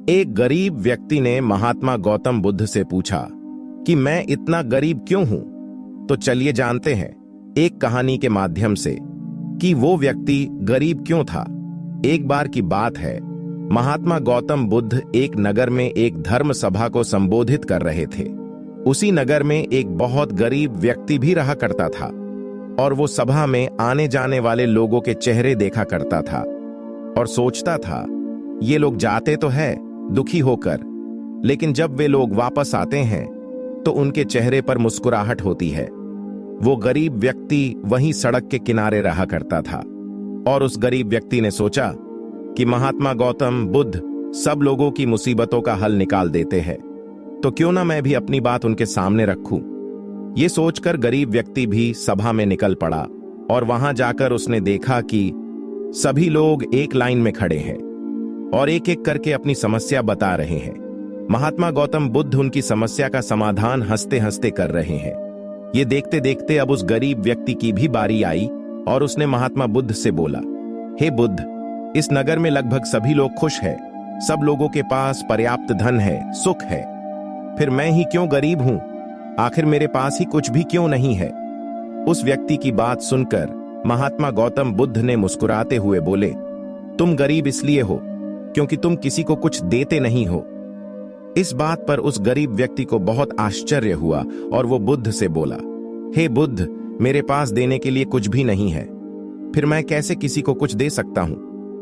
एक गरीब व्यक्ति ने महात्मा गौतम बुद्ध से पूछा कि मैं इतना गरीब क्यों हूं। तो चलिए जानते हैं एक कहानी के माध्यम से कि वो व्यक्ति गरीब क्यों था। एक बार की बात है, महात्मा गौतम बुद्ध एक नगर में एक धर्म सभा को संबोधित कर रहे थे। उसी नगर में एक बहुत गरीब व्यक्ति भी रहा करता था और वो सभा में आने जाने वाले लोगों के चेहरे देखा करता था और सोचता था, ये लोग जाते तो है दुखी होकर, लेकिन जब वे लोग वापस आते हैं तो उनके चेहरे पर मुस्कुराहट होती है। वो गरीब व्यक्ति वहीं सड़क के किनारे रहा करता था और उस गरीब व्यक्ति ने सोचा कि महात्मा गौतम बुद्ध सब लोगों की मुसीबतों का हल निकाल देते हैं, तो क्यों ना मैं भी अपनी बात उनके सामने रखूं। ये सोचकर गरीब व्यक्ति भी सभा में निकल पड़ा और वहां जाकर उसने देखा कि सभी लोग एक लाइन में खड़े हैं और एक एक करके अपनी समस्या बता रहे हैं। महात्मा गौतम बुद्ध उनकी समस्या का समाधान हंसते हंसते कर रहे हैं। ये देखते देखते अब उस गरीब व्यक्ति की भी बारी आई और उसने महात्मा बुद्ध से बोला, हे बुद्ध, इस नगर में लगभग सभी लोग खुश हैं, सब लोगों के पास पर्याप्त धन है, सुख है, फिर मैं ही क्यों गरीब हूं? आखिर मेरे पास ही कुछ भी क्यों नहीं है? उस व्यक्ति की बात सुनकर महात्मा गौतम बुद्ध ने मुस्कुराते हुए बोले, तुम गरीब इसलिए हो क्योंकि तुम किसी को कुछ देते नहीं हो। इस बात पर उस गरीब व्यक्ति को बहुत आश्चर्य हुआ और वो बुद्ध से बोला, हे बुद्ध, मेरे पास देने के लिए कुछ भी नहीं है, फिर मैं कैसे किसी को कुछ दे सकता हूं?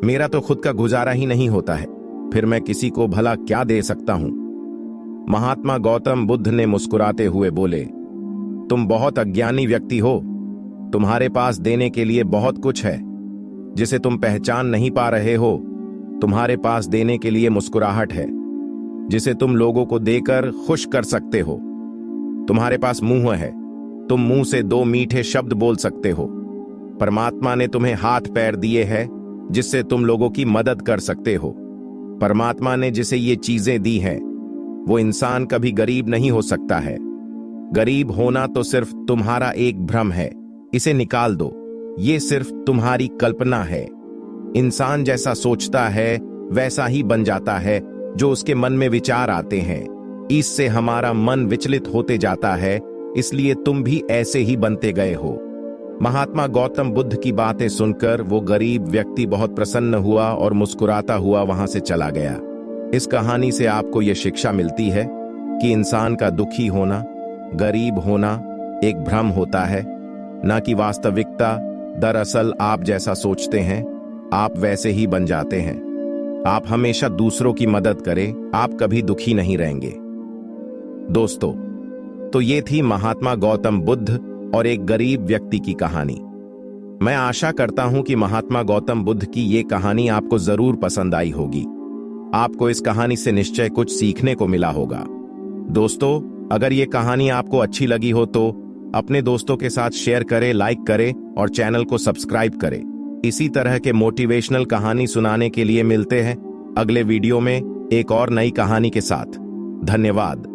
मेरा तो खुद का गुजारा ही नहीं होता है, फिर मैं किसी को भला क्या दे सकता हूं? महात्मा गौतम बुद्ध ने मुस्कुराते हुए बोले, तुम बहुत अज्ञानी व्यक्ति हो, तुम्हारे पास देने के लिए बहुत कुछ है जिसे तुम पहचान नहीं पा रहे हो। तुम्हारे पास देने के लिए मुस्कुराहट है जिसे तुम लोगों को देकर खुश कर सकते हो। तुम्हारे पास मुंह है, तुम मुंह से दो मीठे शब्द बोल सकते हो। परमात्मा ने तुम्हें हाथ पैर दिए हैं जिससे तुम लोगों की मदद कर सकते हो। परमात्मा ने जिसे ये चीजें दी हैं वो इंसान कभी गरीब नहीं हो सकता है। गरीब होना तो सिर्फ तुम्हारा एक भ्रम है, इसे निकाल दो, ये सिर्फ तुम्हारी कल्पना है। इंसान जैसा सोचता है वैसा ही बन जाता है, जो उसके मन में विचार आते हैं, इससे हमारा मन विचलित होते जाता है, इसलिए तुम भी ऐसे ही बनते गए हो। महात्मा गौतम बुद्ध की बातें सुनकर वो गरीब व्यक्ति बहुत प्रसन्न हुआ और मुस्कुराता हुआ वहां से चला गया। इस कहानी से आपको यह शिक्षा मिलती है कि इंसान का दुखी होना, गरीब होना एक भ्रम होता है, ना कि वास्तविकता। दरअसल आप जैसा सोचते हैं आप वैसे ही बन जाते हैं। आप हमेशा दूसरों की मदद करें, आप कभी दुखी नहीं रहेंगे। दोस्तों, तो ये थी महात्मा गौतम बुद्ध और एक गरीब व्यक्ति की कहानी। मैं आशा करता हूं कि महात्मा गौतम बुद्ध की ये कहानी आपको जरूर पसंद आई होगी। आपको इस कहानी से निश्चय कुछ सीखने को मिला होगा। दोस्तों, अगर ये कहानी आपको अच्छी लगी हो तो अपने दोस्तों के साथ शेयर करें, लाइक करें और चैनल को सब्सक्राइब करें। इसी तरह के मोटिवेशनल कहानी सुनाने के लिए मिलते हैं अगले वीडियो में एक और नई कहानी के साथ। धन्यवाद।